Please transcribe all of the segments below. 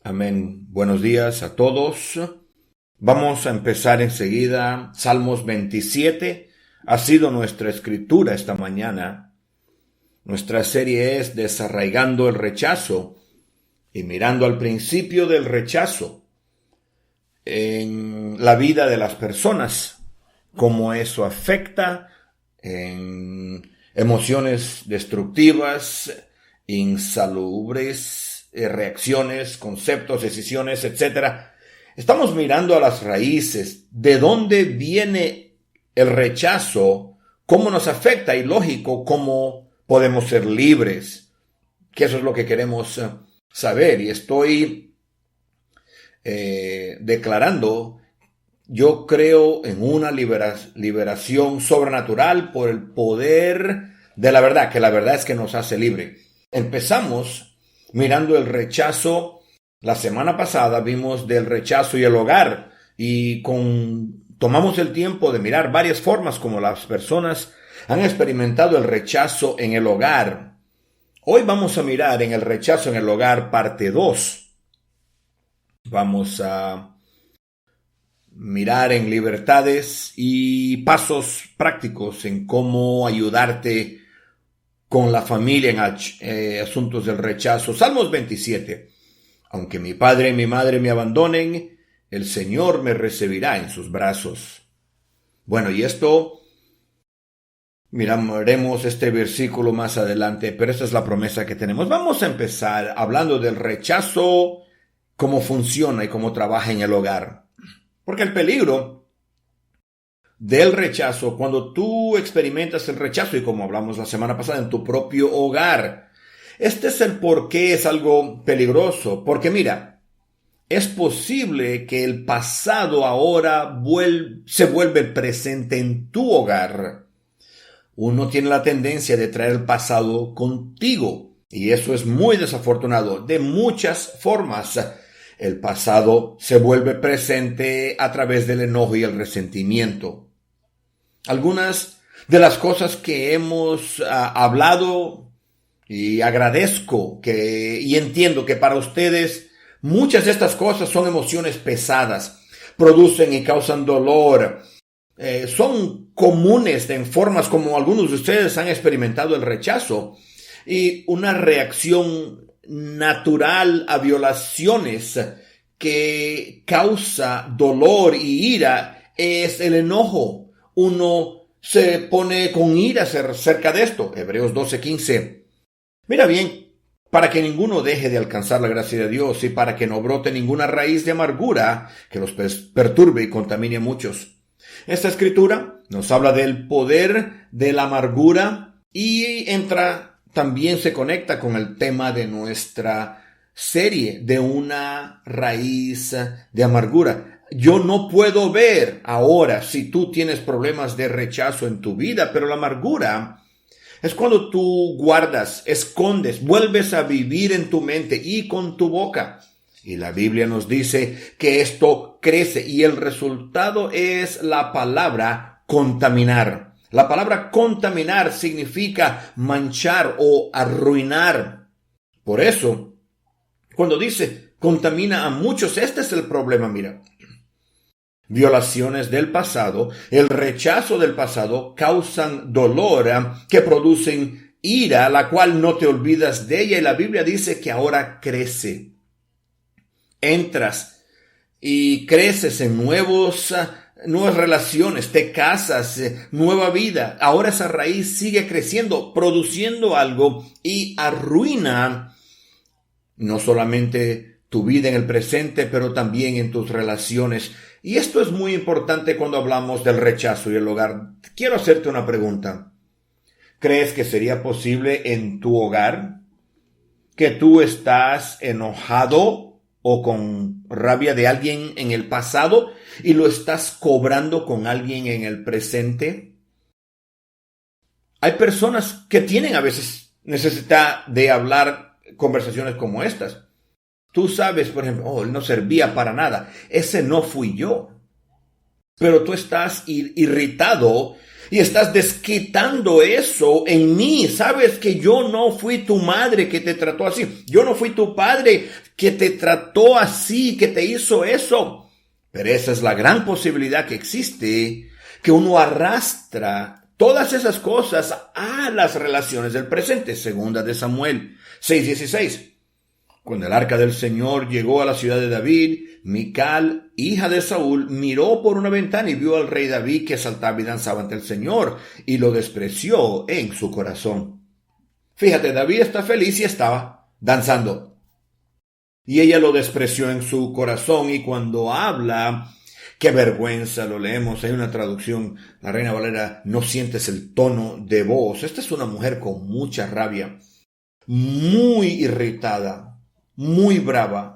Amén. Buenos días a todos. Vamos a empezar enseguida. Salmos 27 ha sido nuestra escritura esta mañana. Nuestra serie es Desarraigando el rechazo y mirando al principio del rechazo en la vida de las personas, cómo eso afecta en emociones destructivas, insalubres, reacciones, conceptos, decisiones, etc. Estamos mirando a las raíces, de dónde viene el rechazo, cómo nos afecta y lógico, cómo podemos ser libres, que eso es lo que queremos saber. Y estoy declarando, yo creo en una liberación sobrenatural por el poder de la verdad, que la verdad es que nos hace libre. Empezamos mirando el rechazo. La semana pasada vimos del rechazo y el hogar y tomamos el tiempo de mirar varias formas como las personas han experimentado el rechazo en el hogar. Hoy vamos a mirar en el rechazo en el hogar parte 2. Vamos a mirar en libertades y pasos prácticos en cómo ayudarte con la familia en asuntos del rechazo. Salmos 27. Aunque mi padre y mi madre me abandonen, el Señor me recibirá en sus brazos. Bueno, y esto, miraremos este versículo más adelante, pero esta es la promesa que tenemos. Vamos a empezar hablando del rechazo, cómo funciona y cómo trabaja en el hogar. Porque el peligro del rechazo, cuando tú experimentas el rechazo, y como hablamos la semana pasada, en tu propio hogar, este es el por qué es algo peligroso. Porque mira, es posible que el pasado ahora se vuelve presente en tu hogar. Uno tiene la tendencia de traer el pasado contigo, y eso es muy desafortunado. De muchas formas, el pasado se vuelve presente a través del enojo y el resentimiento. Algunas de las cosas que hemos hablado, y agradezco y entiendo que para ustedes muchas de estas cosas son emociones pesadas, producen y causan dolor, son comunes en formas como algunos de ustedes han experimentado el rechazo y una reacción natural a violaciones que causa dolor y ira es el enojo. Uno se pone con ira cerca de esto. Hebreos 12:15. Mira bien, para que ninguno deje de alcanzar la gracia de Dios y para que no brote ninguna raíz de amargura que los perturbe y contamine a muchos. Esta escritura nos habla del poder de la amargura y también se conecta con el tema de nuestra serie de una raíz de amargura. Yo no puedo ver ahora si tú tienes problemas de rechazo en tu vida, pero la amargura es cuando tú guardas, escondes, vuelves a vivir en tu mente y con tu boca. Y la Biblia nos dice que esto crece y el resultado es la palabra contaminar. La palabra contaminar significa manchar o arruinar. Por eso, cuando dice contamina a muchos, este es el problema, mira. Violaciones del pasado, el rechazo del pasado causan dolor que producen ira, la cual no te olvidas de ella. Y la Biblia dice que ahora crece. Entras y creces en nuevas relaciones, te casas, nueva vida. Ahora esa raíz sigue creciendo, produciendo algo y arruina no solamente tu vida en el presente, pero también en tus relaciones. Y esto es muy importante cuando hablamos del rechazo y el hogar. Quiero hacerte una pregunta. ¿Crees que sería posible en tu hogar que tú estás enojado o con rabia de alguien en el pasado y lo estás cobrando con alguien en el presente? Hay personas que tienen a veces necesidad de hablar conversaciones como estas. Tú sabes, por ejemplo, él no servía para nada. Ese no fui yo. Pero tú estás irritado Y estás desquitando eso en mí. Sabes que yo no fui tu madre que te trató así. Yo no fui tu padre que te trató así, que te hizo eso. Pero esa es la gran posibilidad que existe, que uno arrastra todas esas cosas a las relaciones del presente. Segunda de Samuel 6:16. Cuando el arca del Señor llegó a la ciudad de David, Mical, hija de Saúl, miró por una ventana y vio al rey David que saltaba y danzaba ante el Señor, y lo despreció en su corazón. Fíjate, David está feliz y estaba danzando. Y ella lo despreció en su corazón, y cuando habla, qué vergüenza, lo leemos, hay una traducción, la Reina Valera, no sientes el tono de voz. Esta es una mujer con mucha rabia, muy irritada, muy brava.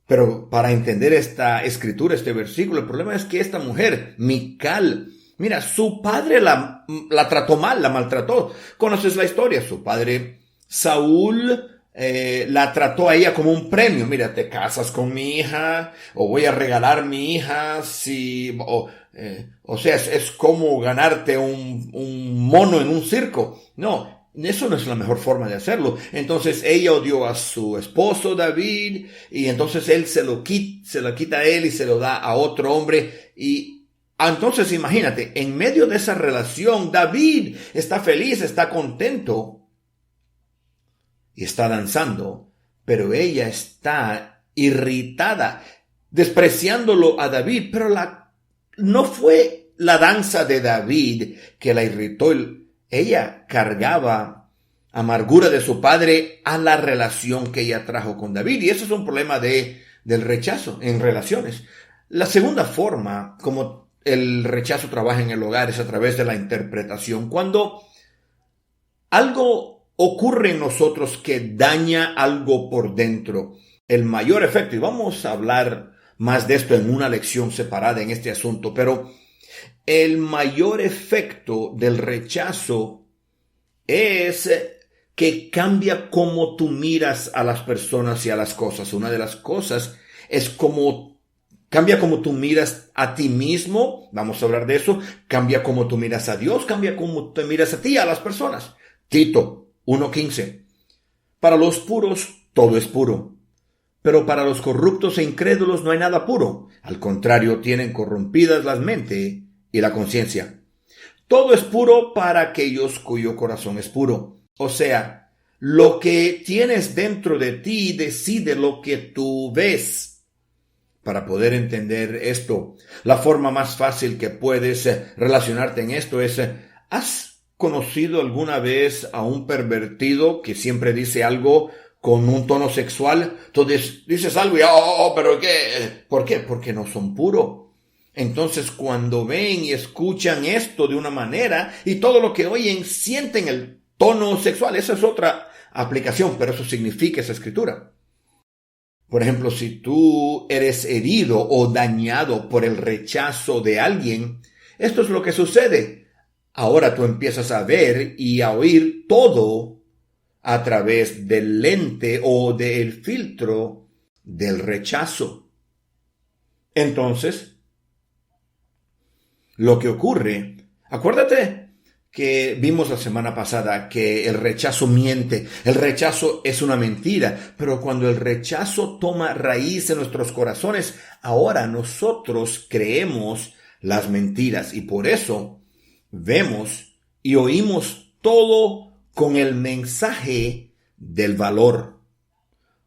Pero para entender esta escritura, este versículo, el problema es que esta mujer, Mical, mira, su padre la trató mal, la maltrató. Conoces la historia, su padre Saúl la trató a ella como un premio. Mira, te casas con mi hija, o voy a regalar mi hija, o sea, es como ganarte un mono en un circo. No. Eso no es la mejor forma de hacerlo. Entonces ella odió a su esposo David, y entonces él se lo quita a él y se lo da a otro hombre. Y entonces imagínate, en medio de esa relación, David está feliz, está contento y está danzando, pero ella está irritada, despreciándolo a David. Pero no fue la danza de David que la irritó. Ella cargaba amargura de su padre a la relación que ella trajo con David. Y eso es un problema del rechazo en relaciones. La segunda forma como el rechazo trabaja en el hogar es a través de la interpretación. Cuando algo ocurre en nosotros que daña algo por dentro, el mayor efecto, y vamos a hablar más de esto en una lección separada en este asunto, pero el mayor efecto del rechazo es que cambia cómo tú miras a las personas y a las cosas. Una de las cosas es cambia cómo tú miras a ti mismo. Vamos a hablar de eso. Cambia cómo tú miras a Dios. Cambia cómo te miras a ti, a las personas. Tito 1:15. Para los puros todo es puro, pero para los corruptos e incrédulos no hay nada puro. Al contrario, tienen corrompidas las mentes y la conciencia. Todo es puro para aquellos cuyo corazón es puro. O sea, lo que tienes dentro de ti decide lo que tú ves. Para poder entender esto, la forma más fácil que puedes relacionarte en esto es, ¿has conocido alguna vez a un pervertido que siempre dice algo con un tono sexual? Tú dices algo y, ¿pero qué? ¿Por qué? Porque no son puros. Entonces cuando ven y escuchan esto de una manera y todo lo que oyen sienten el tono sexual, esa es otra aplicación, pero eso significa esa escritura. Por ejemplo, si tú eres herido o dañado por el rechazo de alguien, esto es lo que sucede. Ahora tú empiezas a ver y a oír todo a través del lente o del filtro del rechazo. Entonces, lo que ocurre, acuérdate que vimos la semana pasada que el rechazo miente, el rechazo es una mentira, pero cuando el rechazo toma raíz en nuestros corazones, ahora nosotros creemos las mentiras y por eso vemos y oímos todo con el mensaje del valor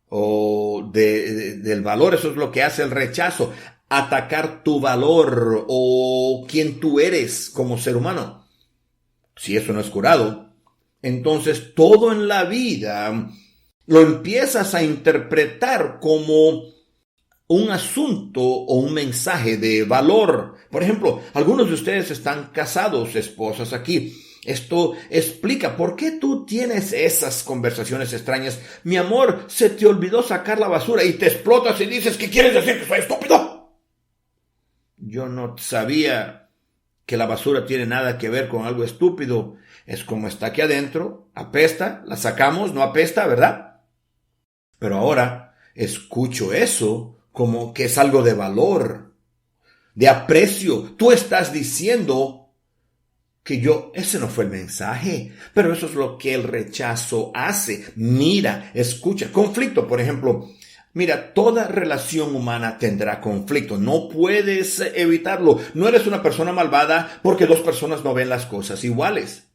o del valor. Eso es lo que hace el rechazo. Atacar tu valor o quién tú eres como ser humano. Si eso no es curado, entonces todo en la vida lo empiezas a interpretar como un asunto o un mensaje de valor. Por ejemplo, algunos de ustedes están casados, esposas aquí. Esto explica por qué tú tienes esas conversaciones extrañas. Mi amor, se te olvidó sacar la basura y te explotas y dices, ¿qué quieres decir? ¿Que soy estúpido? Yo no sabía que la basura tiene nada que ver con algo estúpido. Es como está aquí adentro, apesta, la sacamos, no apesta, ¿verdad? Pero ahora escucho eso como que es algo de valor, de aprecio. Tú estás diciendo ese no fue el mensaje, pero eso es lo que el rechazo hace. Mira, escucha, conflicto, por ejemplo. Mira, toda relación humana tendrá conflicto. No puedes evitarlo. No eres una persona malvada porque dos personas no ven las cosas iguales.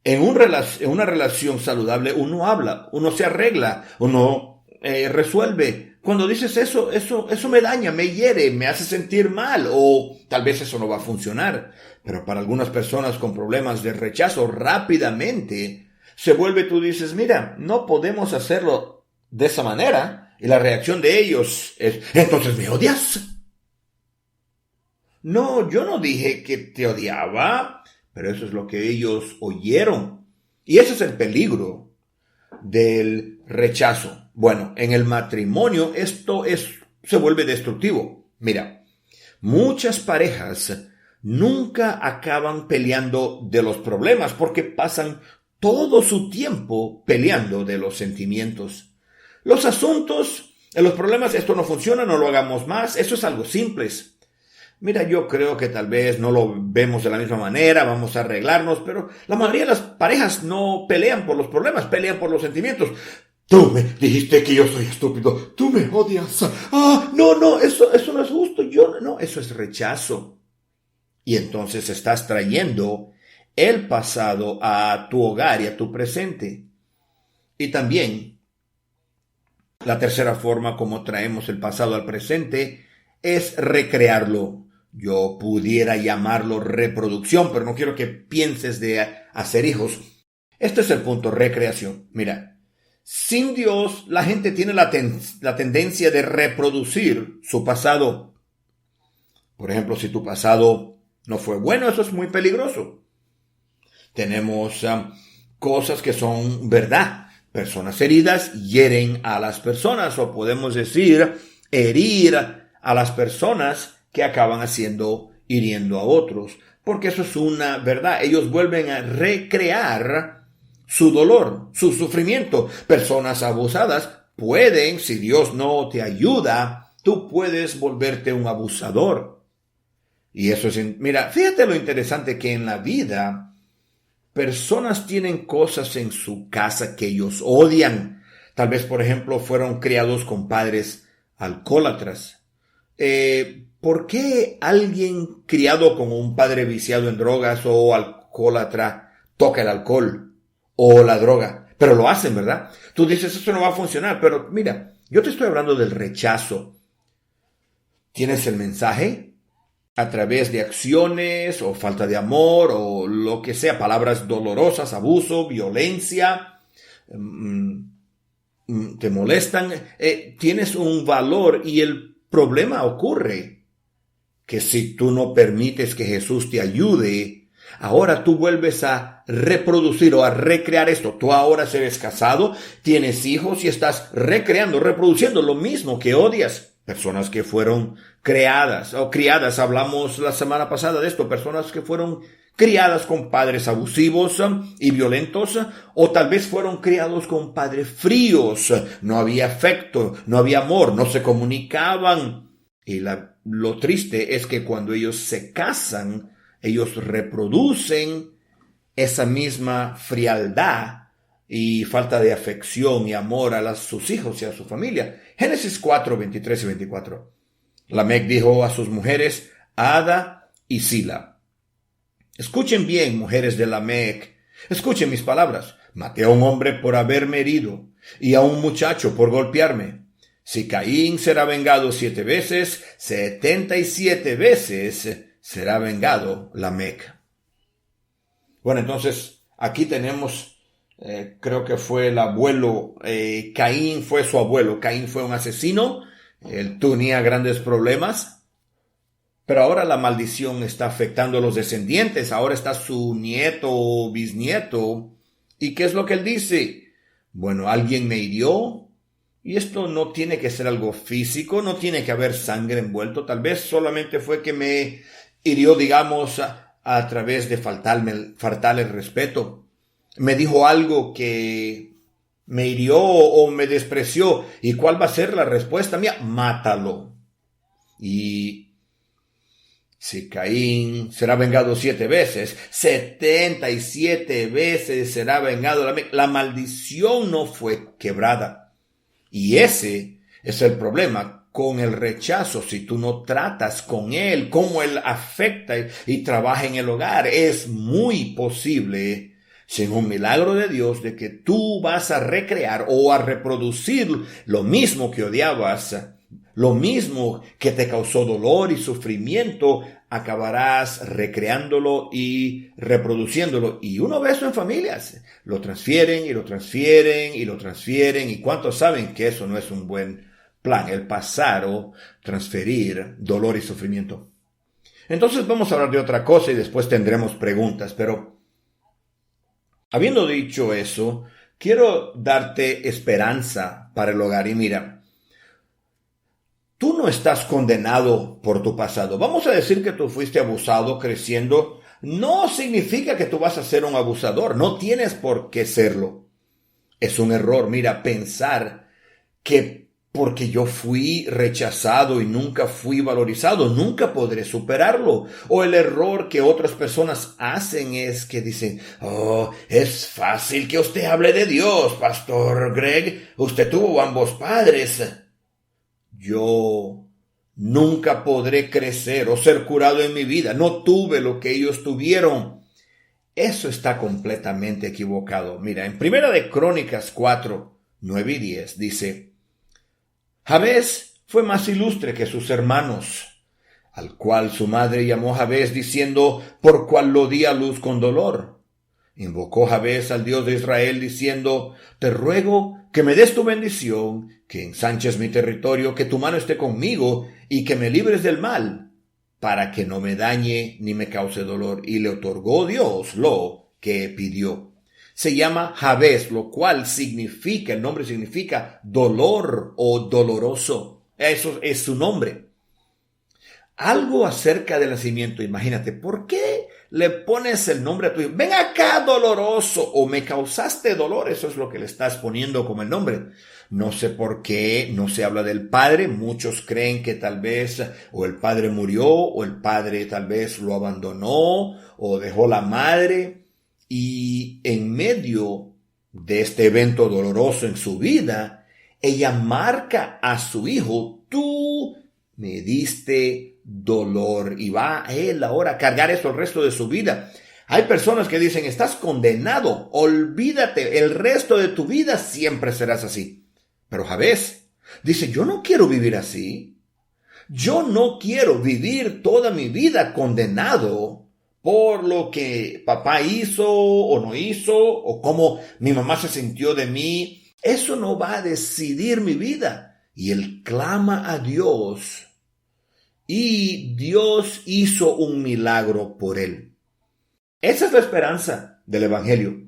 En una relación saludable uno habla, uno se arregla, uno resuelve. Cuando dices eso me daña, me hiere, me hace sentir mal o tal vez eso no va a funcionar. Pero para algunas personas con problemas de rechazo rápidamente se vuelve, tú dices, mira, no podemos hacerlo de esa manera. Y la reacción de ellos es, entonces me odias. No, yo no dije que te odiaba, pero eso es lo que ellos oyeron. Y ese es el peligro del rechazo. Bueno, en el matrimonio se vuelve destructivo. Mira, muchas parejas nunca acaban peleando de los problemas porque pasan todo su tiempo peleando de los sentimientos. Los asuntos, los problemas, esto no funciona, no lo hagamos más, eso es algo simple. Mira, yo creo que tal vez no lo vemos de la misma manera, vamos a arreglarnos, pero la mayoría de las parejas no pelean por los problemas, pelean por los sentimientos. Tú me dijiste que yo soy estúpido, tú me odias. No, eso no es justo, eso es rechazo. Y entonces estás trayendo el pasado a tu hogar y a tu presente. Y también, la tercera forma como traemos el pasado al presente es recrearlo. Yo pudiera llamarlo reproducción, pero no quiero que pienses de hacer hijos. Este es el punto, recreación. Mira, sin Dios, la gente tiene la tendencia de reproducir su pasado. Por ejemplo, si tu pasado no fue bueno, eso es muy peligroso. Tenemos cosas que son verdad. Personas heridas hieren a las personas, o podemos decir, herir a las personas que acaban hiriendo a otros, porque eso es una verdad. Ellos vuelven a recrear su dolor, su sufrimiento. Personas abusadas pueden, si Dios no te ayuda, tú puedes volverte un abusador. Y eso es, mira, fíjate lo interesante que en la vida, personas tienen cosas en su casa que ellos odian. Tal vez, por ejemplo, fueron criados con padres alcohólatras. ¿Por qué alguien criado con un padre viciado en drogas o alcohólatra toca el alcohol o la droga? Pero lo hacen, ¿verdad? Tú dices, eso no va a funcionar, pero mira, yo te estoy hablando del rechazo. ¿Tienes el mensaje? A través de acciones o falta de amor o lo que sea, palabras dolorosas, abuso, violencia, te molestan, tienes un valor y el problema ocurre que si tú no permites que Jesús te ayude, ahora tú vuelves a reproducir o a recrear esto. Tú ahora eres casado, tienes hijos y estás recreando, reproduciendo lo mismo que odias. Personas que fueron criadas, hablamos la semana pasada de esto, personas que fueron criadas con padres abusivos y violentos, o tal vez fueron criados con padres fríos, no había afecto, no había amor, no se comunicaban. Y lo triste es que cuando ellos se casan, ellos reproducen esa misma frialdad y falta de afección y amor a sus hijos y a su familia. Génesis 4, 23 y 24. Lamec dijo a sus mujeres, Ada y Sila: escuchen bien, mujeres de Lamec, escuchen mis palabras. Maté a un hombre por haberme herido y a un muchacho por golpearme. Si Caín será vengado 7 veces, 77 veces será vengado Lamec. Bueno, entonces aquí tenemos, creo que fue el abuelo, Caín fue su abuelo. Caín fue un asesino, él tenía grandes problemas, pero ahora la maldición está afectando a los descendientes. Ahora está su nieto o bisnieto. ¿Y qué es lo que él dice? Bueno, alguien me hirió. Y esto no tiene que ser algo físico, no tiene que haber sangre envuelto. Tal vez solamente fue que me hirió, digamos, a través de faltarle el respeto. Me dijo algo que me hirió o me despreció. ¿Y cuál va a ser la respuesta mía? Mátalo. Y Si Caín será vengado 7 veces, 77 veces será vengado. La maldición no fue quebrada. Y ese es el problema con el rechazo. Si tú no tratas con él, cómo él afecta y trabaja en el hogar, es muy posible, sin un milagro de Dios, de que tú vas a recrear o a reproducir lo mismo que odiabas, lo mismo que te causó dolor y sufrimiento, acabarás recreándolo y reproduciéndolo. Y uno ve eso en familias. Lo transfieren y lo transfieren y lo transfieren. ¿Y cuántos saben que eso no es un buen plan? El pasar o transferir dolor y sufrimiento. Entonces vamos a hablar de otra cosa y después tendremos preguntas. Pero habiendo dicho eso, quiero darte esperanza para el hogar. Y mira, tú no estás condenado por tu pasado. Vamos a decir que tú fuiste abusado creciendo. No significa que tú vas a ser un abusador. No tienes por qué serlo. Es un error, mira, pensar que porque yo fui rechazado y nunca fui valorizado, nunca podré superarlo. O el error que otras personas hacen es que dicen, oh, es fácil que usted hable de Dios, Pastor Greg. Usted tuvo ambos padres. Yo nunca podré crecer o ser curado en mi vida. No tuve lo que ellos tuvieron. Eso está completamente equivocado. Mira, en Primera de Crónicas 4, 9 y 10 dice, Jabez fue más ilustre que sus hermanos, al cual su madre llamó Jabez diciendo, por cual lo di a luz con dolor. Invocó Jabez al Dios de Israel diciendo, te ruego que me des tu bendición, que ensanches mi territorio, que tu mano esté conmigo y que me libres del mal, para que no me dañe ni me cause dolor. Y le otorgó Dios lo que pidió. Se llama Jabez, lo cual significa, el nombre significa dolor o doloroso. Eso es su nombre. Algo acerca del nacimiento, imagínate, ¿por qué le pones el nombre a tu hijo? Ven acá, doloroso, o me causaste dolor, eso es lo que le estás poniendo como el nombre. No sé por qué no se habla del padre, muchos creen que tal vez o el padre murió, o el padre tal vez lo abandonó, o dejó la madre, y en medio de este evento doloroso en su vida, ella marca a su hijo, tú me diste dolor, y va a él ahora a cargar eso el resto de su vida. Hay personas que dicen, estás condenado, olvídate, el resto de tu vida siempre serás así. Pero Jabez dice, yo no quiero vivir así. Yo no quiero vivir toda mi vida condenado por lo que papá hizo o no hizo, o cómo mi mamá se sintió de mí. Eso no va a decidir mi vida. Y él clama a Dios. Y Dios hizo un milagro por él. Esa es la esperanza del Evangelio.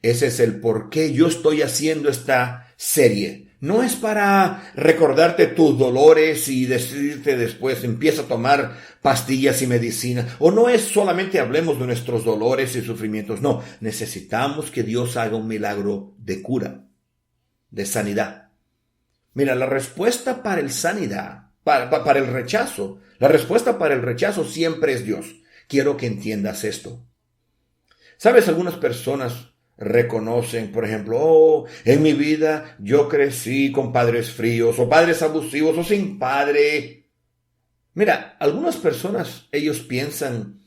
Ese es el por qué yo estoy haciendo esta serie. No es para recordarte tus dolores y decirte después empieza a tomar pastillas y medicina. O no es solamente hablemos de nuestros dolores y sufrimientos. No, necesitamos que Dios haga un milagro de cura, de sanidad. Mira, la respuesta para el sanidad, para el rechazo, la respuesta para el rechazo siempre es Dios. Quiero que entiendas esto. ¿Sabes? Algunas personas reconocen, por ejemplo, en mi vida yo crecí con padres fríos o padres abusivos o sin padre. Mira, algunas personas, ellos piensan,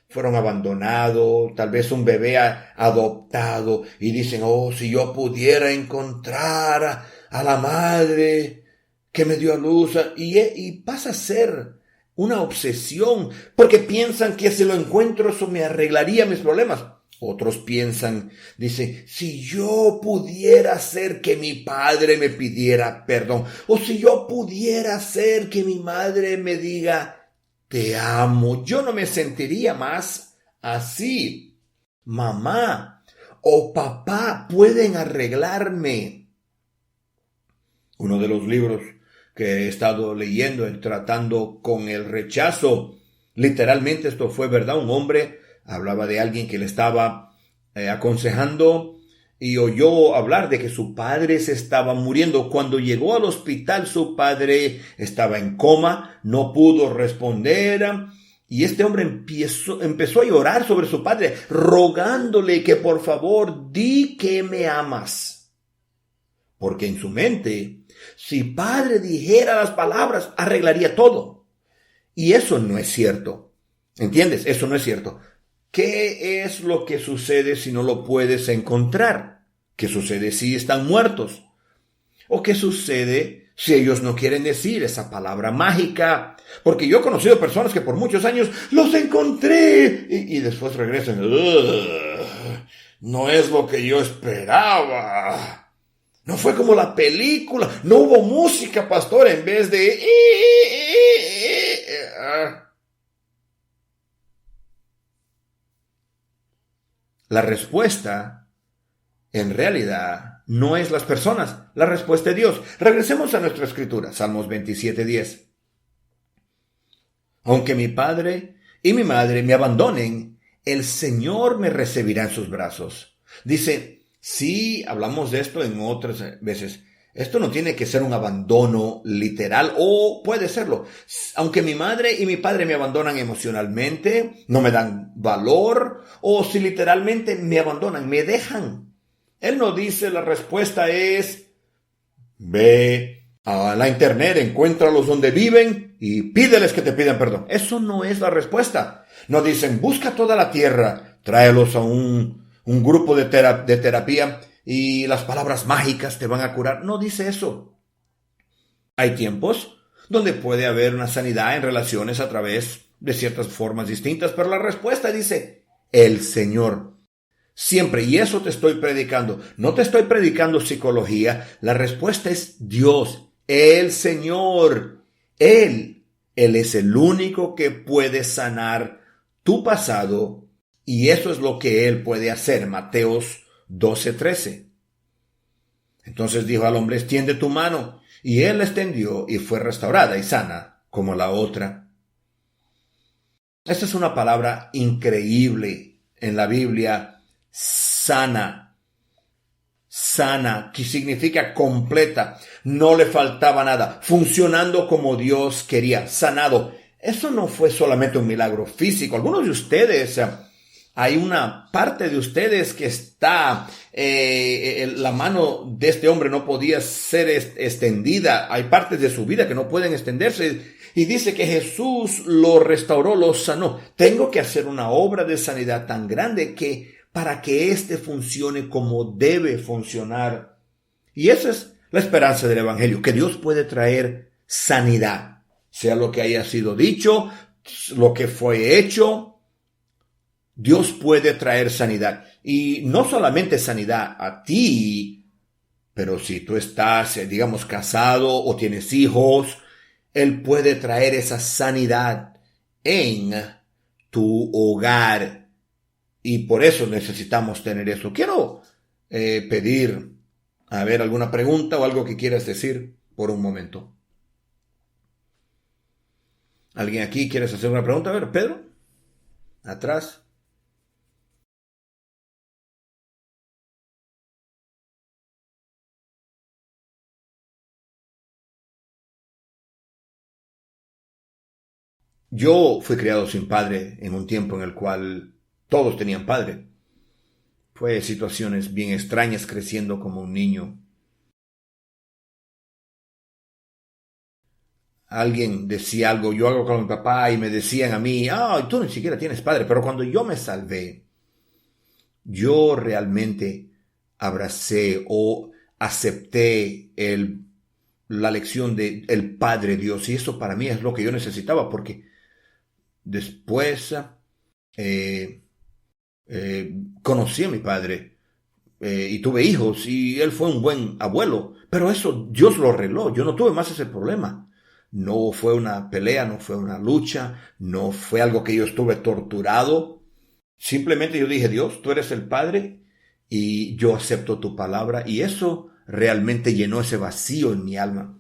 fueron abandonados, tal vez un bebé adoptado y dicen, si yo pudiera encontrar a la madre que me dio a luz, y pasa a ser una obsesión, porque piensan que si lo encuentro eso me arreglaría mis problemas. Otros piensan, dicen, si yo pudiera hacer que mi padre me pidiera perdón, o si yo pudiera hacer que mi madre me diga, te amo, yo no me sentiría más así. Mamá o papá pueden arreglarme. Uno de los libros que he estado leyendo, tratando con el rechazo, literalmente esto fue verdad, un hombre hablaba de alguien que le estaba aconsejando y oyó hablar de que su padre se estaba muriendo. Cuando llegó al hospital, su padre estaba en coma, no pudo responder Y este hombre empezó a llorar sobre su padre, rogándole que por favor di que me amas. Porque en su mente, si padre dijera las palabras, arreglaría todo. Y eso no es cierto. ¿Entiendes? Eso no es cierto. ¿Qué es lo que sucede si no lo puedes encontrar? ¿Qué sucede si están muertos? ¿O qué sucede si ellos no quieren decir esa palabra mágica? Porque yo he conocido personas que por muchos años los encontré y después regresan. No es lo que yo esperaba. No fue como la película. No hubo música, pastor, en vez de... La respuesta, en realidad, no es las personas. La respuesta es Dios. Regresemos a nuestra escritura, Salmos 27:10. Aunque mi padre y mi madre me abandonen, el Señor me recibirá en sus brazos. Dice, sí, hablamos de esto en otras veces. Esto no tiene que ser un abandono literal, o puede serlo. Aunque mi madre y mi padre me abandonan emocionalmente, no me dan valor, o si literalmente me abandonan, me dejan. Él no dice, la respuesta es, ve a la internet, encuéntralos donde viven y pídeles que te pidan perdón. Eso no es la respuesta. No dicen, busca toda la tierra, tráelos a un grupo de terapia y las palabras mágicas te van a curar. No dice eso. Hay tiempos donde puede haber una sanidad en relaciones a través de ciertas formas distintas, pero la respuesta dice, el Señor. Siempre, y eso te estoy predicando. No te estoy predicando psicología. La respuesta es Dios, el Señor. Él es el único que puede sanar tu pasado, y eso es lo que Él puede hacer. Mateos 12:13. Entonces dijo al hombre, extiende tu mano. Y él la extendió y fue restaurada y sana como la otra. Esta es una palabra increíble en la Biblia. Sana, que significa completa, no le faltaba nada, funcionando como Dios quería, sanado. Eso no fue solamente un milagro físico. Algunos de ustedes, hay una parte de ustedes que está, la mano de este hombre no podía ser extendida. Hay partes de su vida que no pueden extenderse. Y dice que Jesús lo restauró, lo sanó. Tengo que hacer una obra de sanidad tan grande para que éste funcione como debe funcionar. Y esa es la esperanza del Evangelio, que Dios puede traer sanidad, sea lo que haya sido dicho, lo que fue hecho. Dios puede traer sanidad. Y no solamente sanidad a ti, pero si tú estás, digamos, casado o tienes hijos, Él puede traer esa sanidad en tu hogar. Y por eso necesitamos tener eso. Quiero pedir, a ver, alguna pregunta o algo que quieras decir por un momento. ¿Alguien aquí quieres hacer una pregunta? A ver, Pedro, atrás. Yo fui criado sin padre en un tiempo en el cual todos tenían padre. Fue situaciones bien extrañas creciendo como un niño. Alguien decía algo, yo hago con mi papá y me decían a mí, tú ni siquiera tienes padre. Pero cuando yo me salvé, yo realmente abracé o acepté la lección de el Padre Dios. Y eso para mí es lo que yo necesitaba, porque después conocí a mi padre y tuve hijos y él fue un buen abuelo, pero eso Dios lo arregló. Yo no tuve más ese problema. No fue una pelea, no fue una lucha, no fue algo que yo estuve torturado. Simplemente yo dije, Dios, tú eres el Padre y yo acepto tu palabra, y eso realmente llenó ese vacío en mi alma.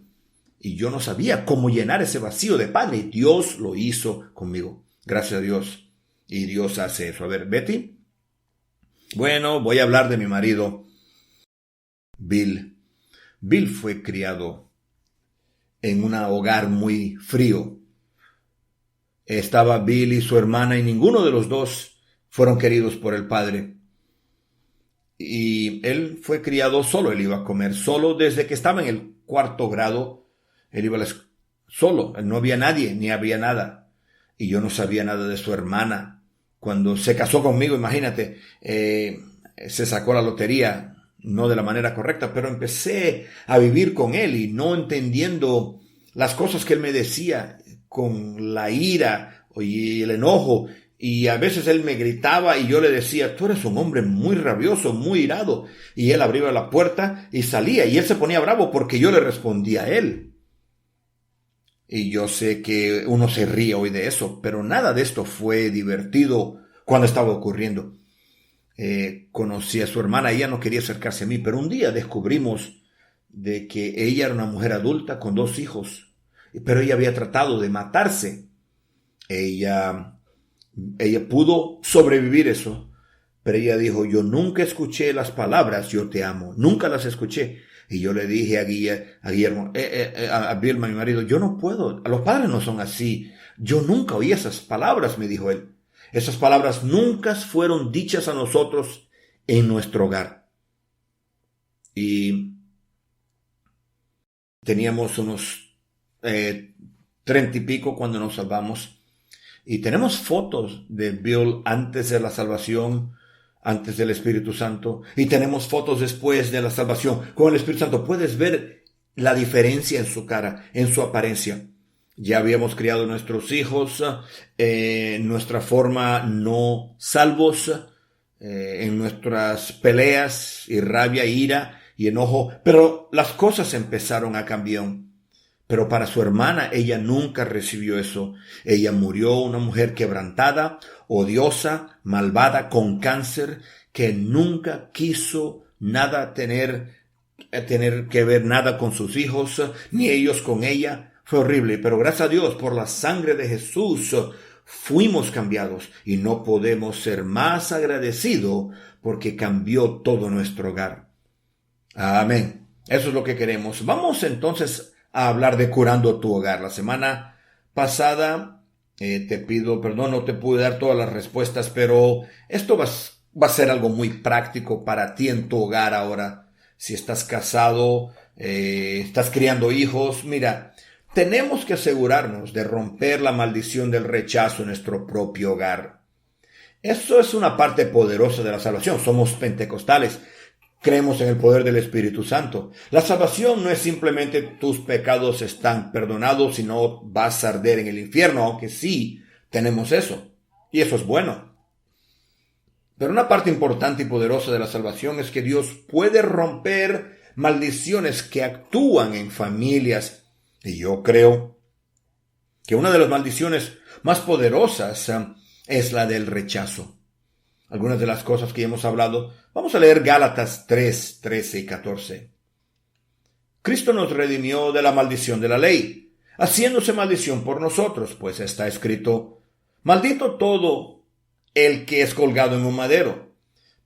Y yo no sabía cómo llenar ese vacío de Padre. Dios lo hizo conmigo. Gracias a Dios. Y Dios hace eso. A ver, Betty. Bueno, voy a hablar de mi marido, Bill. Bill fue criado en un hogar muy frío. Estaba Bill y su hermana y ninguno de los dos fueron queridos por el padre. Y él fue criado solo, él iba a comer solo desde que estaba en el 4º grado. Él iba solo, no había nadie, ni había nada. Y yo no sabía nada de su hermana. Cuando se casó conmigo, imagínate, se sacó la lotería, no de la manera correcta, pero empecé a vivir con él y no entendiendo las cosas que él me decía, con la ira y el enojo. Y a veces él me gritaba y yo le decía, tú eres un hombre muy rabioso, muy irado. Y él abría la puerta y salía, y él se ponía bravo porque yo le respondía a él. Y yo sé que uno se ríe hoy de eso, pero nada de esto fue divertido cuando estaba ocurriendo. Conocí a su hermana, ella no quería acercarse a mí, pero un día descubrimos de que ella era una mujer adulta con 2 hijos, pero ella había tratado de matarse. Ella pudo sobrevivir eso, pero ella dijo, yo nunca escuché las palabras, yo te amo, nunca las escuché. Y yo le dije a Guillermo, a Vilma, mi marido, yo no puedo, los padres no son así. Yo nunca oí esas palabras, me dijo él. Esas palabras nunca fueron dichas a nosotros en nuestro hogar. Y teníamos unos 30 y pico cuando nos salvamos. Y tenemos fotos de Bill antes de la salvación, antes del Espíritu Santo, y tenemos fotos después de la salvación con el Espíritu Santo. Puedes ver la diferencia en su cara, en su apariencia. Ya habíamos criado nuestros hijos en nuestra forma no salvos, en nuestras peleas y rabia, ira y enojo, pero las cosas empezaron a cambiar. Pero para su hermana, ella nunca recibió eso. Ella murió una mujer quebrantada, odiosa, malvada, con cáncer, que nunca quiso nada tener que ver nada con sus hijos, ni ellos con ella. Fue horrible, pero gracias a Dios, por la sangre de Jesús, fuimos cambiados y no podemos ser más agradecidos porque cambió todo nuestro hogar. Amén. Eso es lo que queremos. Vamos entonces a hablar de curando tu hogar. La semana pasada te pido perdón, no te pude dar todas las respuestas, pero esto va a ser algo muy práctico para ti en tu hogar ahora. Si estás casado, estás criando hijos, mira, tenemos que asegurarnos de romper la maldición del rechazo en nuestro propio hogar. Eso es una parte poderosa de la salvación. Somos pentecostales. Creemos en el poder del Espíritu Santo. La salvación no es simplemente tus pecados están perdonados y no vas a arder en el infierno, aunque sí tenemos eso. Y eso es bueno. Pero una parte importante y poderosa de la salvación es que Dios puede romper maldiciones que actúan en familias. Y yo creo que una de las maldiciones más poderosas es la del rechazo. Algunas de las cosas que hemos hablado, vamos a leer Gálatas 3, 13 y 14. Cristo nos redimió de la maldición de la ley, haciéndose maldición por nosotros, pues está escrito, maldito todo el que es colgado en un madero,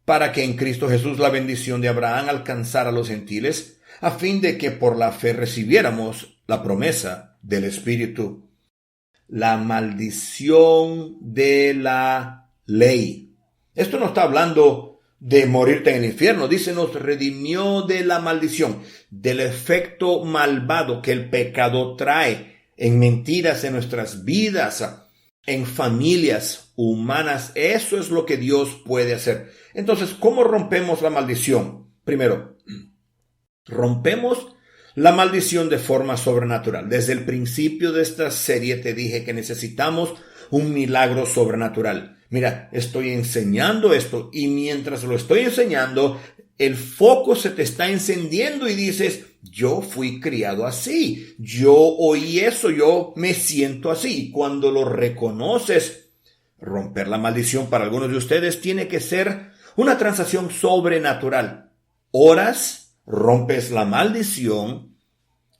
para que en Cristo Jesús la bendición de Abraham alcanzara a los gentiles, a fin de que por la fe recibiéramos la promesa del Espíritu. La maldición de la ley. Esto no está hablando de morirte en el infierno. Dice, nos redimió de la maldición, del efecto malvado que el pecado trae en mentiras en nuestras vidas, en familias humanas. Eso es lo que Dios puede hacer. Entonces, ¿cómo rompemos la maldición? Primero, rompemos la maldición de forma sobrenatural. Desde el principio de esta serie te dije que necesitamos un milagro sobrenatural. Mira, estoy enseñando esto y mientras lo estoy enseñando, el foco se te está encendiendo y dices, yo fui criado así, yo oí eso, yo me siento así. Cuando lo reconoces, romper la maldición para algunos de ustedes tiene que ser una transacción sobrenatural. Oras, rompes la maldición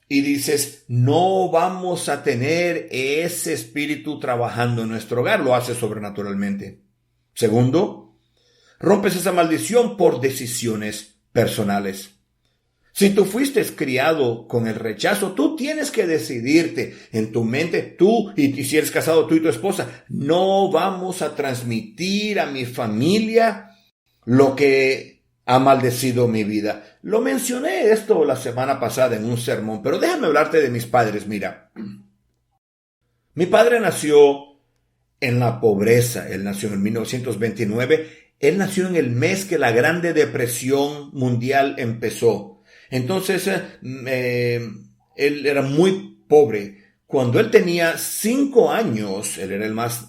y dices, no vamos a tener ese espíritu trabajando en nuestro hogar. Lo haces sobrenaturalmente. Segundo, rompes esa maldición por decisiones personales. Si tú fuiste criado con el rechazo, tú tienes que decidirte en tu mente, tú y si eres casado, tú y tu esposa, no vamos a transmitir a mi familia lo que ha maldecido mi vida. Lo mencioné esto la semana pasada en un sermón, pero déjame hablarte de mis padres. Mira, mi padre nació en la pobreza. Él nació en 1929. Él nació en el mes que la Grande Depresión Mundial empezó. Entonces, él era muy pobre. Cuando él tenía 5 años, él era el más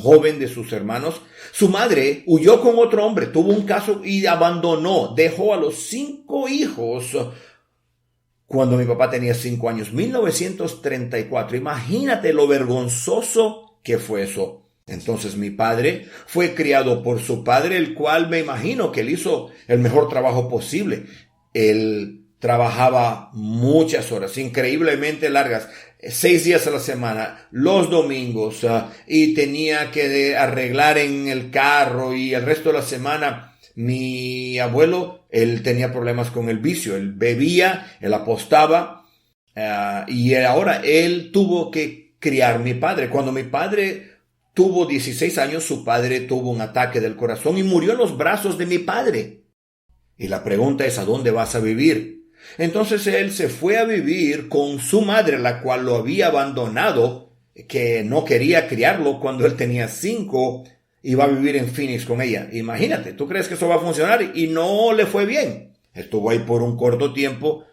joven de sus hermanos, su madre huyó con otro hombre, tuvo un caso y abandonó, dejó a los 5 hijos cuando mi papá tenía 5 años, 1934. Imagínate lo vergonzoso que fue eso. Entonces mi padre fue criado por su padre, el cual me imagino que él hizo el mejor trabajo posible. Él trabajaba muchas horas, increíblemente largas, 6 días a la semana, los domingos, y tenía que arreglar en el carro y el resto de la semana. Mi abuelo, él tenía problemas con el vicio, él bebía, él apostaba, y ahora él tuvo que criar a mi padre. Cuando mi padre tuvo 16 años, su padre tuvo un ataque del corazón y murió en los brazos de mi padre. Y la pregunta es, ¿a dónde vas a vivir? Entonces él se fue a vivir con su madre, la cual lo había abandonado, que no quería criarlo cuando él tenía 5, y va a vivir en Phoenix con ella. Imagínate, ¿tú crees que eso va a funcionar? Y no le fue bien. Estuvo ahí por un corto tiempo,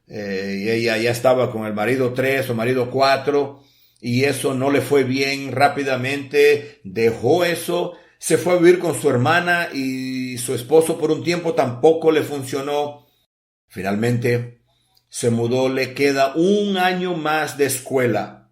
y ella ya estaba con el marido 3 o marido 4, y eso no le fue bien. Rápidamente dejó eso, se fue a vivir con su hermana y su esposo por un tiempo, tampoco le funcionó. Finalmente se mudó, le queda un año más de escuela,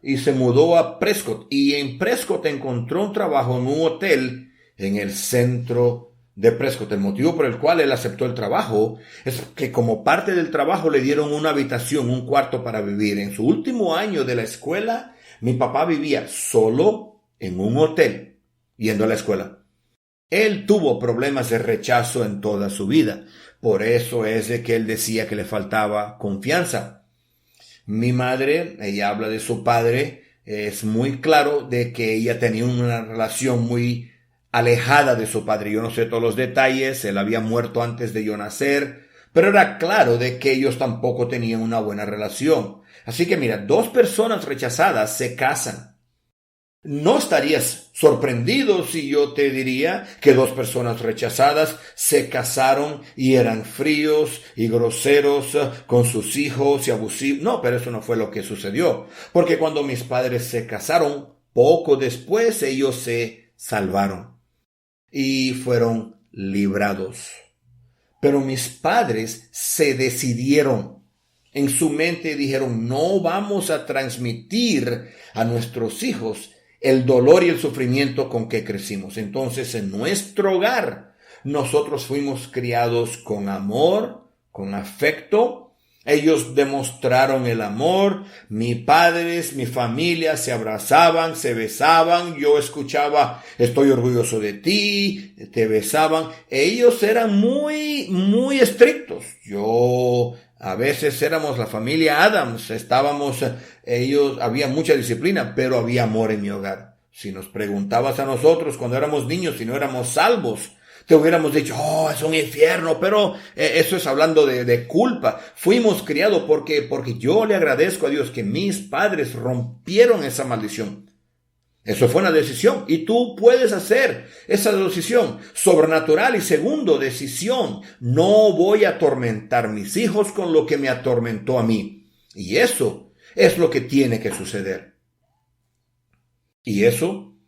y se mudó a Prescott, y en Prescott encontró un trabajo en un hotel en el centro de Prescott. El motivo por el cual él aceptó el trabajo es que como parte del trabajo le dieron una habitación, un cuarto para vivir. En su último año de la escuela, mi papá vivía solo en un hotel, yendo a la escuela. Él tuvo problemas de rechazo en toda su vida. Por eso es de que él decía que le faltaba confianza. Mi madre, ella habla de su padre, es muy claro de que ella tenía una relación muy alejada de su padre. Yo no sé todos los detalles, él había muerto antes de yo nacer, pero era claro de que ellos tampoco tenían una buena relación. Así que mira, 2 personas rechazadas se casan. No estarías sorprendido si yo te diría que 2 personas rechazadas se casaron y eran fríos y groseros con sus hijos y abusivos. No, pero eso no fue lo que sucedió. Porque cuando mis padres se casaron, poco después ellos se salvaron y fueron librados. Pero mis padres se decidieron. En su mente dijeron, no vamos a transmitir a nuestros hijos el dolor y el sufrimiento con que crecimos. Entonces, en nuestro hogar, nosotros fuimos criados con amor, con afecto. Ellos demostraron el amor. Mis padres, mi familia se abrazaban, se besaban. Yo escuchaba, estoy orgulloso de ti, te besaban. Ellos eran muy, muy estrictos. A veces éramos la familia Adams, había mucha disciplina, pero había amor en mi hogar. Si nos preguntabas a nosotros cuando éramos niños si no éramos salvos, te hubiéramos dicho, es un infierno, pero eso es hablando de culpa. Fuimos criados porque yo le agradezco a Dios que mis padres rompieron esa maldición. Eso fue una decisión y tú puedes hacer esa decisión sobrenatural. Y segundo, decisión, no voy a atormentar a mis hijos con lo que me atormentó a mí. Y eso es lo que tiene que suceder. Y eso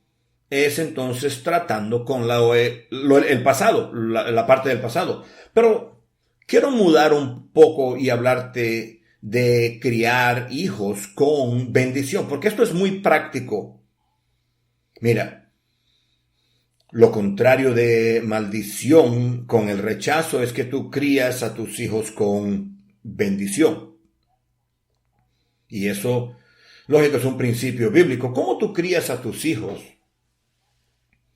es entonces tratando con el pasado, la parte del pasado. Pero quiero mudar un poco y hablarte de criar hijos con bendición, porque esto es muy práctico. Mira, lo contrario de maldición con el rechazo es que tú crías a tus hijos con bendición. Y eso, lógico, es un principio bíblico. ¿Cómo tú crías a tus hijos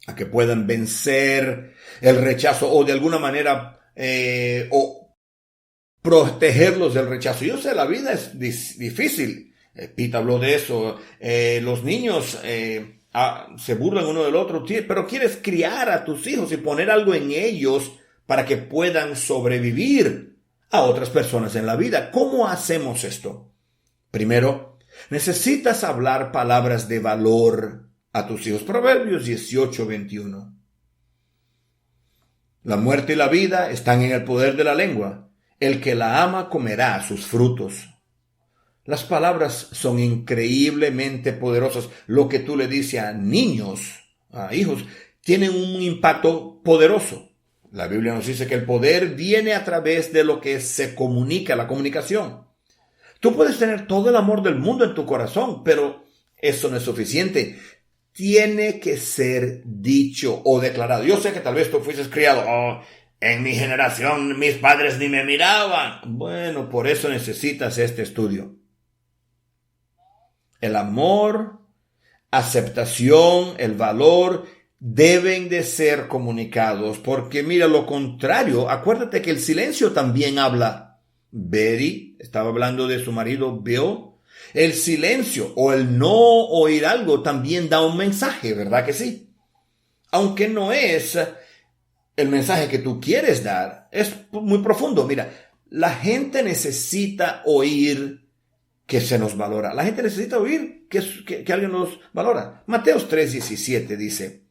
a que puedan vencer el rechazo o de alguna manera protegerlos del rechazo. Yo sé, la vida es difícil. Pete habló de eso. Los niños se burlan uno del otro, pero quieres criar a tus hijos y poner algo en ellos para que puedan sobrevivir a otras personas en la vida. ¿Cómo hacemos esto? Primero, necesitas hablar palabras de valor a tus hijos. Proverbios 18:21. La muerte y la vida están en el poder de la lengua. El que la ama comerá sus frutos. Las palabras son increíblemente poderosas. Lo que tú le dices a niños, a hijos, tienen un impacto poderoso. La Biblia nos dice que el poder viene a través de lo que se comunica, la comunicación. Tú puedes tener todo el amor del mundo en tu corazón, pero eso no es suficiente. Tiene que ser dicho o declarado. Yo sé que tal vez tú fuiste criado, en mi generación mis padres ni me miraban. Bueno, por eso necesitas este estudio. El amor, aceptación, el valor deben de ser comunicados, porque mira, lo contrario, acuérdate que el silencio también habla. Betty estaba hablando de su marido Bill. El silencio o el no oír algo también da un mensaje, ¿verdad que sí? Aunque no es el mensaje que tú quieres dar, es muy profundo. Mira, la gente necesita oír que se nos valora. La gente necesita oír que alguien nos valora. Mateos 3:17 dice: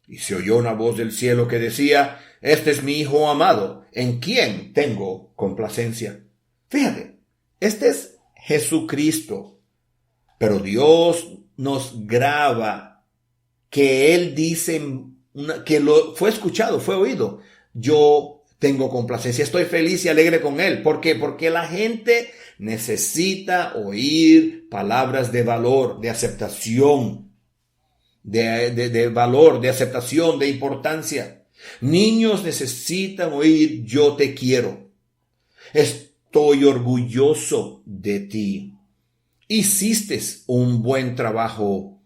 y se oyó una voz del cielo que decía: este es mi Hijo amado, en quien tengo complacencia. Fíjate, este es Jesucristo, pero Dios nos graba que Él dice que fue escuchado, fue oído. Yo tengo complacencia, estoy feliz y alegre con Él. ¿Por qué? Porque la gente necesita oír palabras de valor, de aceptación, de valor, de aceptación, de importancia. Niños necesitan oír: yo te quiero. Estoy orgulloso de ti. Hiciste un buen trabajo.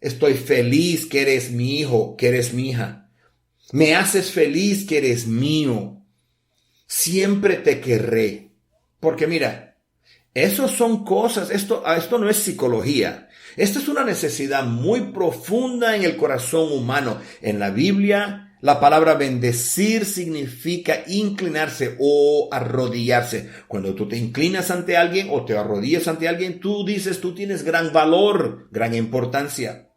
Estoy feliz que eres mi hijo, que eres mi hija. Me haces feliz que eres mío. Siempre te querré. Porque mira, eso son cosas, esto no es psicología. Esto es una necesidad muy profunda en el corazón humano. En la Biblia, la palabra bendecir significa inclinarse o arrodillarse. Cuando tú te inclinas ante alguien o te arrodillas ante alguien, tú dices, tú tienes gran valor, gran importancia.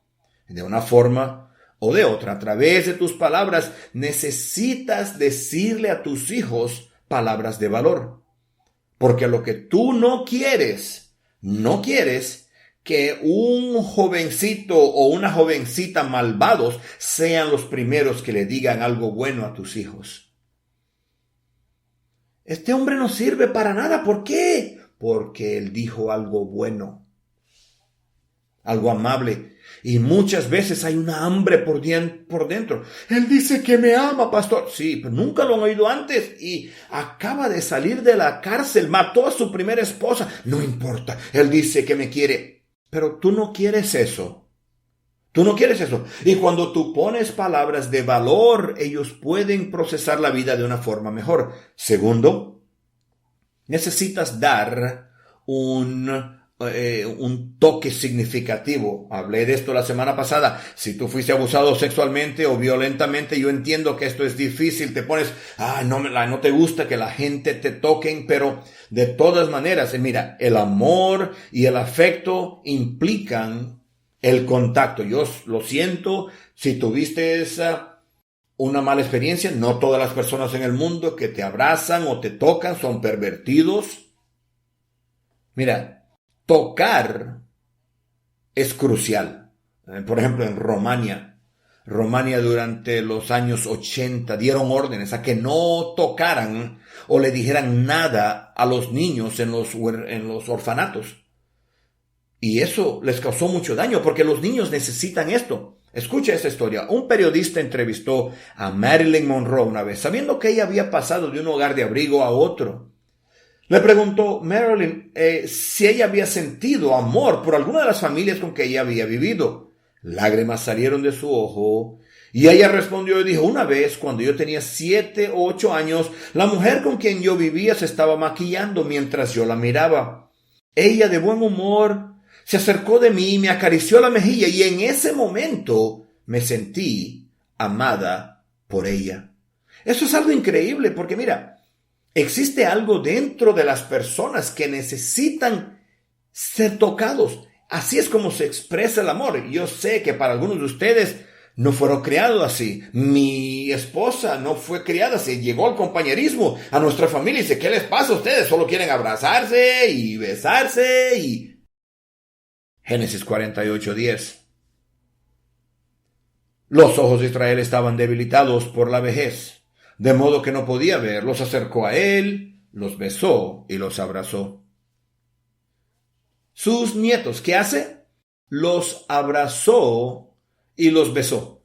De una forma o de otra, a través de tus palabras, necesitas decirle a tus hijos palabras de valor. Porque lo que tú no quieres que un jovencito o una jovencita malvados sean los primeros que le digan algo bueno a tus hijos. Este hombre no sirve para nada. ¿Por qué? Porque él dijo algo bueno, algo amable. Y muchas veces hay una hambre por dentro. Él dice que me ama, pastor. Sí, pero nunca lo han oído antes. Y acaba de salir de la cárcel. Mató a su primera esposa. No importa. Él dice que me quiere. Pero tú no quieres eso. Tú no quieres eso. Y cuando tú pones palabras de valor, ellos pueden procesar la vida de una forma mejor. Segundo, necesitas dar un toque significativo. Hablé de esto la semana pasada. Si tú fuiste abusado sexualmente o violentamente, yo entiendo que esto es difícil. Te pones, no te gusta que la gente te toquen, pero de todas maneras, mira, el amor y el afecto implican el contacto. Yo lo siento si tuviste una mala experiencia. No todas las personas en el mundo que te abrazan o te tocan son pervertidos. Mira, tocar es crucial. Por ejemplo, en Rumania durante los años 80 dieron órdenes a que no tocaran o le dijeran nada a los niños en los orfanatos. Y eso les causó mucho daño porque los niños necesitan esto. Escucha esta historia. Un periodista entrevistó a Marilyn Monroe una vez, sabiendo que ella había pasado de un hogar de abrigo a otro. Le preguntó Marilyn si ella había sentido amor por alguna de las familias con que ella había vivido. Lágrimas salieron de su ojo Y ella respondió y dijo, una vez, cuando yo tenía 7 o 8 años, la mujer con quien yo vivía se estaba maquillando mientras yo la miraba. Ella, de buen humor, se acercó de mí y me acarició la mejilla, y en ese momento me sentí amada por ella. Eso es algo increíble porque mira, existe algo dentro de las personas que necesitan ser tocados. Así es como se expresa el amor. Yo sé que para algunos de ustedes no fueron criados así. Mi esposa no fue criada así. Llegó al compañerismo a nuestra familia y dice, ¿qué les pasa a ustedes? Solo quieren abrazarse y besarse y... Génesis 48:10. Los ojos de Israel estaban debilitados por la vejez, de modo que no podía ver. Los acercó a él, los besó y los abrazó. Sus nietos, ¿qué hace? Los abrazó y los besó.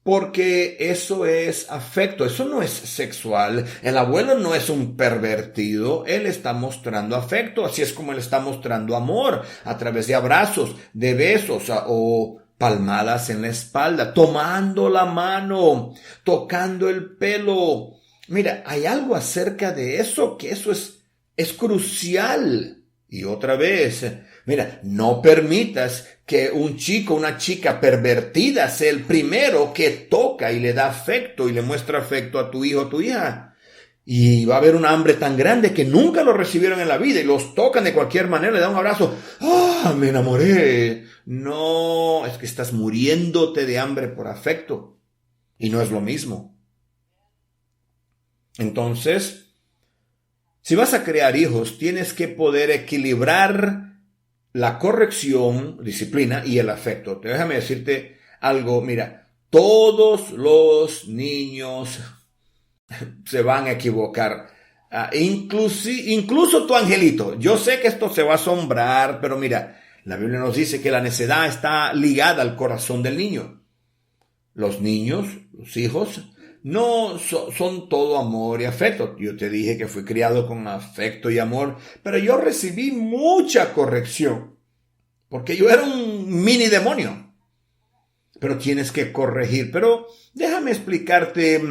Porque eso es afecto, eso no es sexual. El abuelo no es un pervertido, él está mostrando afecto, así es como él está mostrando amor, a través de abrazos, de besos o palmadas en la espalda, tomando la mano, tocando el pelo. Mira, hay algo acerca de eso, que eso es crucial. Y otra vez, mira, no permitas que un chico, una chica pervertida sea el primero que toca y le da afecto y le muestra afecto a tu hijo o tu hija. Y va a haber una hambre tan grande que nunca lo recibieron en la vida y los tocan de cualquier manera, le dan un abrazo. ¡Ah, me enamoré! No, es que estás muriéndote de hambre por afecto. Y no es lo mismo. Entonces, si vas a crear hijos, tienes que poder equilibrar la corrección, disciplina y el afecto. Déjame decirte algo, mira, todos los niños se van a equivocar. Incluso tu angelito. Yo sé que esto se va a asombrar, pero mira, la Biblia nos dice que la necedad está ligada al corazón del niño. Los niños, los hijos, no son todo amor y afecto. Yo te dije que fui criado con afecto y amor, pero yo recibí mucha corrección, porque yo era un mini demonio. Pero tienes que corregir. Pero déjame explicarte,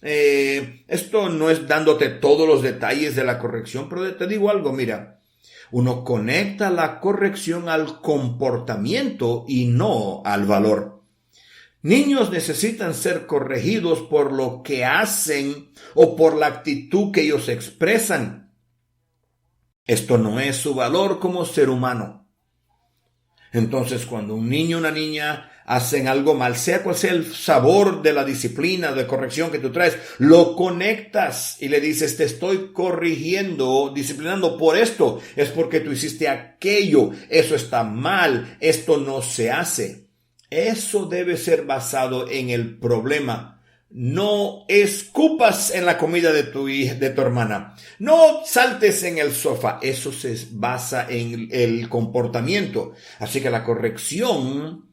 esto no es dándote todos los detalles de la corrección, pero te digo algo, mira, uno conecta la corrección al comportamiento y no al valor. Niños necesitan ser corregidos por lo que hacen o por la actitud que ellos expresan. Esto no es su valor como ser humano. Entonces, cuando un niño o una niña hacen algo mal, sea cual sea el sabor de la disciplina, de corrección que tú traes, lo conectas y le dices, te estoy corrigiendo, disciplinando por esto. Es porque tú hiciste aquello. Eso está mal. Esto no se hace. Eso debe ser basado en el problema. No escupas en la comida de tu hija, de tu hermana. No saltes en el sofá. Eso se basa en el comportamiento. Así que la corrección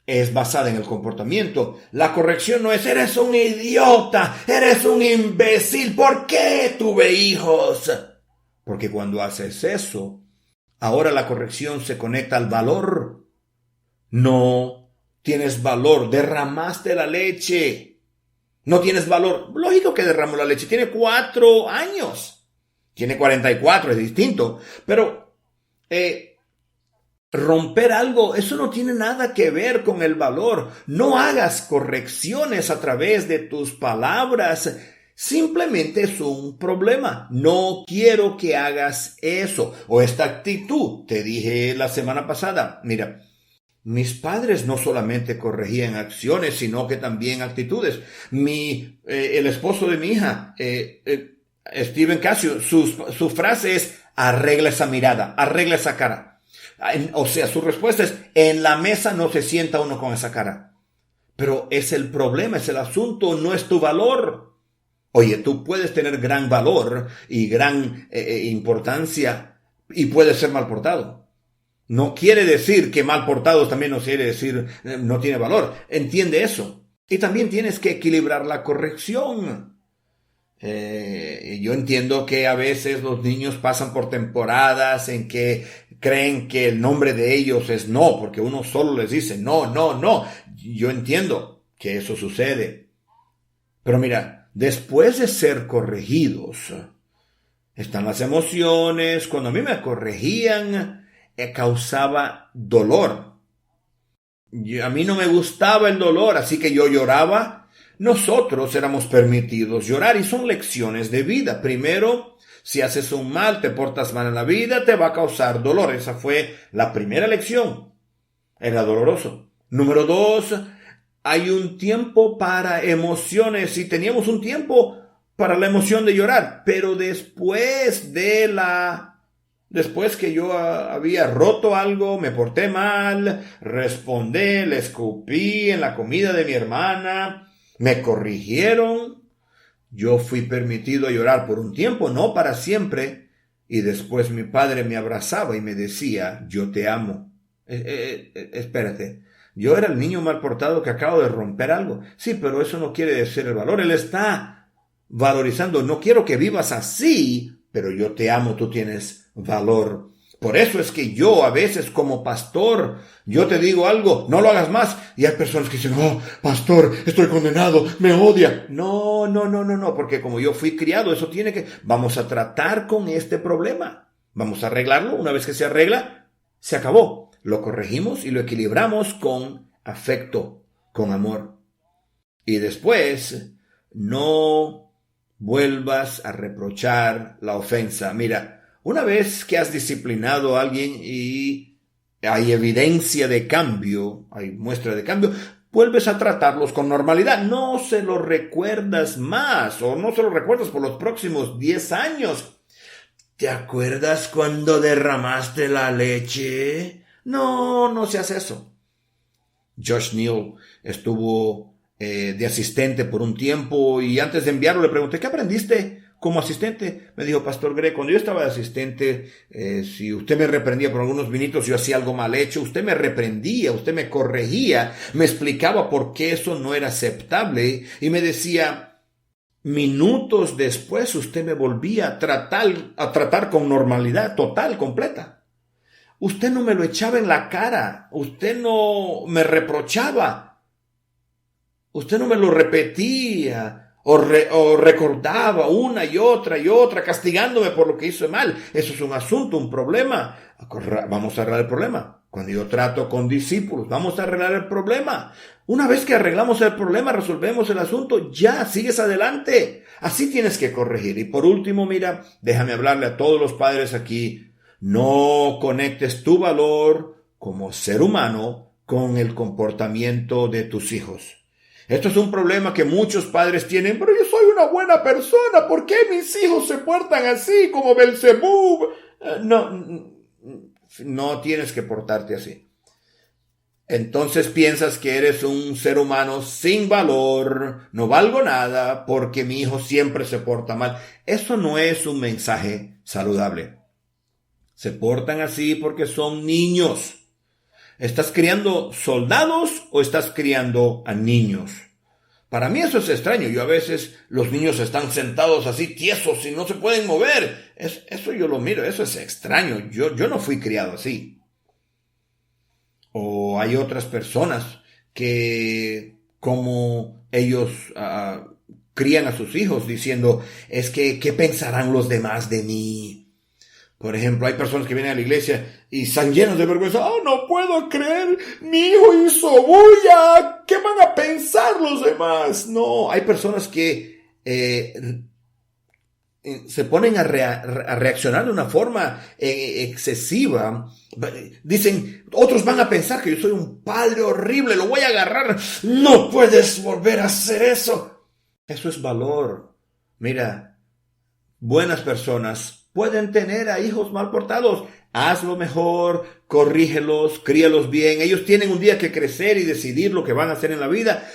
es basada en el comportamiento. La corrección no es, eres un idiota, eres un imbécil, ¿por qué tuve hijos? Porque cuando haces eso, ahora la corrección se conecta al valor. No tienes valor, derramaste la leche. No tienes valor. Lógico que derramó la leche. Tiene 4 años. Tiene 44, es distinto. Pero romper algo, eso no tiene nada que ver con el valor. No hagas correcciones a través de tus palabras. Simplemente es un problema. No quiero que hagas eso. O esta actitud. Te dije la semana pasada. Mira, mis padres no solamente corregían acciones, sino que también actitudes. El esposo de mi hija, Steven Casio, su frase es, arregla esa mirada, arregla esa cara. O sea, su respuesta es, en la mesa no se sienta uno con esa cara. Pero es el problema, es el asunto, no es tu valor. Oye, tú puedes tener gran valor y gran importancia y puedes ser mal portado. No quiere decir que mal portados también no quiere decir no tiene valor. Entiende eso. Y también tienes que equilibrar la corrección. Yo entiendo que a veces los niños pasan por temporadas en que creen que el nombre de ellos es no, porque uno solo les dice no, no, no. Yo entiendo que eso sucede. Pero mira, después de ser corregidos, están las emociones. Cuando a mí me corregían, causaba dolor. A mí no me gustaba el dolor, así que yo lloraba. Nosotros éramos permitidos llorar y son lecciones de vida. Primero, si haces un mal, te portas mal en la vida, te va a causar dolor. Esa fue la primera lección. Era doloroso. Número 2, hay un tiempo para emociones y teníamos un tiempo para la emoción de llorar, pero después que yo había roto algo, me porté mal, respondí, le escupí en la comida de mi hermana, me corrigieron, yo fui permitido llorar por un tiempo, no para siempre, y después mi padre me abrazaba y me decía, yo te amo. Espérate, yo era el niño mal portado que acabo de romper algo. Sí, pero eso no quiere decir el valor. Él está valorizando, no quiero que vivas así, pero yo te amo, tú tienes valor. Por eso es que yo a veces como pastor, yo te digo algo, no lo hagas más. Y hay personas que dicen, oh, pastor, estoy condenado, me odia. No, porque como yo fui criado, eso tiene que, vamos a tratar con este problema. Vamos a arreglarlo. Una vez que se arregla, se acabó. Lo corregimos y lo equilibramos con afecto, con amor. Y después, no vuelvas a reprochar la ofensa. Mira, una vez que has disciplinado a alguien y hay evidencia de cambio, hay muestra de cambio, vuelves a tratarlos con normalidad. No se lo recuerdas más o no se lo recuerdas por los próximos 10 años. ¿Te acuerdas cuando derramaste la leche? No se hace eso. Josh Neal estuvo de asistente por un tiempo y antes de enviarlo le pregunté, ¿qué aprendiste como asistente? Me dijo, Pastor Greg, cuando yo estaba de asistente, si usted me reprendía por algunos minutos, yo hacía algo mal hecho, usted me reprendía, usted me corregía, me explicaba por qué eso no era aceptable y me decía, minutos después usted me volvía a tratar con normalidad total, completa. Usted no me lo echaba en la cara, usted no me reprochaba, usted no me lo repetía o recordaba una y otra, castigándome por lo que hice mal. Eso es un asunto, un problema. Vamos a arreglar el problema. Cuando yo trato con discípulos, vamos a arreglar el problema. Una vez que arreglamos el problema, resolvemos el asunto, ya, sigues adelante. Así tienes que corregir. Y por último, mira, déjame hablarle a todos los padres aquí. No conectes tu valor como ser humano con el comportamiento de tus hijos. Esto es un problema que muchos padres tienen, pero yo soy una buena persona, ¿por qué mis hijos se portan así como Belzebub? No tienes que portarte así. Entonces piensas que eres un ser humano sin valor, no valgo nada porque mi hijo siempre se porta mal. Eso no es un mensaje saludable. Se portan así porque son niños. ¿Estás criando soldados o estás criando a niños? Para mí eso es extraño. Yo a veces los niños están sentados así tiesos y no se pueden mover. Eso yo lo miro, eso es extraño. Yo no fui criado así. O hay otras personas que como ellos crían a sus hijos diciendo, es que ¿qué pensarán los demás de mí? Por ejemplo, hay personas que vienen a la iglesia y están llenos de vergüenza. ¡Oh, no puedo creer! ¡Mi hijo hizo bulla! ¿Qué van a pensar los demás? No, hay personas que se ponen a reaccionar de una forma excesiva. Dicen, otros van a pensar que yo soy un padre horrible, lo voy a agarrar. ¡No puedes volver a hacer eso! Eso es valor. Mira, buenas personas pueden tener a hijos mal portados. Hazlo mejor, corrígelos, críalos bien. Ellos tienen un día que crecer y decidir lo que van a hacer en la vida.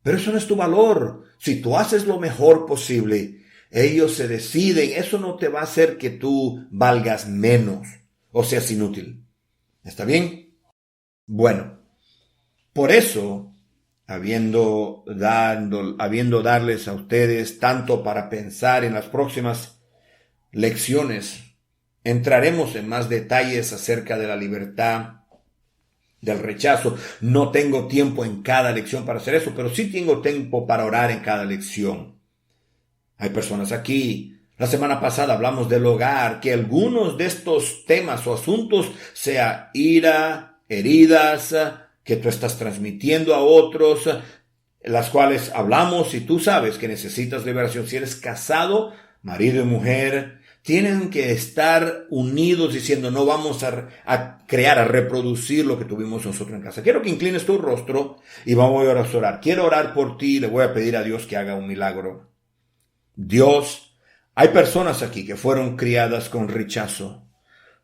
Pero eso no es tu valor. Si tú haces lo mejor posible, ellos se deciden. Eso no te va a hacer que tú valgas menos o seas inútil. ¿Está bien? Bueno, por eso habiendo darles a ustedes tanto para pensar en las próximas lecciones. Entraremos en más detalles acerca de la libertad, del rechazo. No tengo tiempo en cada lección para hacer eso, pero sí tengo tiempo para orar en cada lección. Hay personas aquí. La semana pasada hablamos del hogar, que algunos de estos temas o asuntos, sea ira, heridas, que tú estás transmitiendo a otros, las cuales hablamos y tú sabes que necesitas liberación. Si eres casado, marido y mujer, tienen que estar unidos diciendo no vamos a crear, a reproducir lo que tuvimos nosotros en casa. Quiero que inclines tu rostro y vamos a orar. Quiero orar por ti y le voy a pedir a Dios que haga un milagro. Dios, hay personas aquí que fueron criadas con rechazo.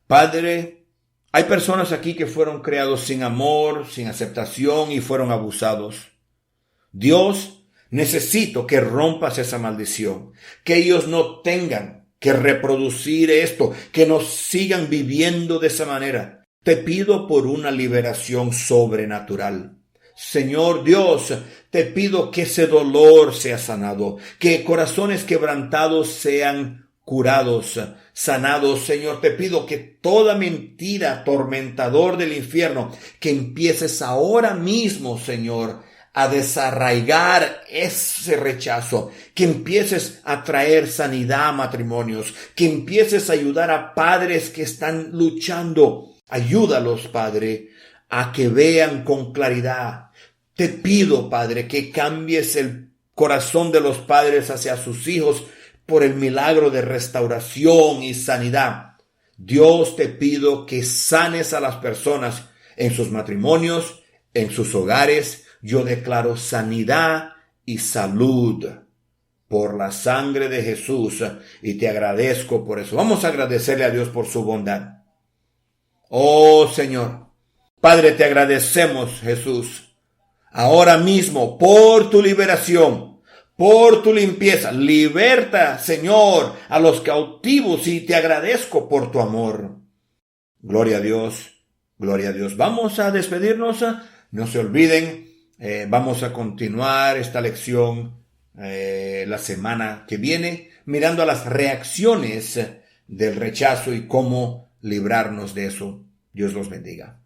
Padre, hay personas aquí que fueron criados sin amor, sin aceptación y fueron abusados. Dios, necesito que rompas esa maldición, que ellos no tengan que reproducir esto, que no sigan viviendo de esa manera. Te pido por una liberación sobrenatural. Señor Dios, te pido que ese dolor sea sanado, que corazones quebrantados sean curados, sanados. Señor, te pido que toda mentira, atormentador del infierno, que empieces ahora mismo, Señor, a desarraigar ese rechazo, que empieces a traer sanidad a matrimonios, que empieces a ayudar a padres que están luchando. Ayúdalos, Padre, a que vean con claridad. Te pido, Padre, que cambies el corazón de los padres hacia sus hijos por el milagro de restauración y sanidad. Dios, te pido que sanes a las personas en sus matrimonios, en sus hogares. Yo declaro sanidad y salud por la sangre de Jesús y te agradezco por eso. Vamos a agradecerle a Dios por su bondad. Oh Señor, Padre, te agradecemos, Jesús, ahora mismo por tu liberación, por tu limpieza. Liberta, Señor, a los cautivos y te agradezco por tu amor. Gloria a Dios, gloria a Dios. Vamos a despedirnos, no se olviden. Vamos a continuar esta lección la semana que viene, mirando a las reacciones del rechazo y cómo librarnos de eso. Dios los bendiga.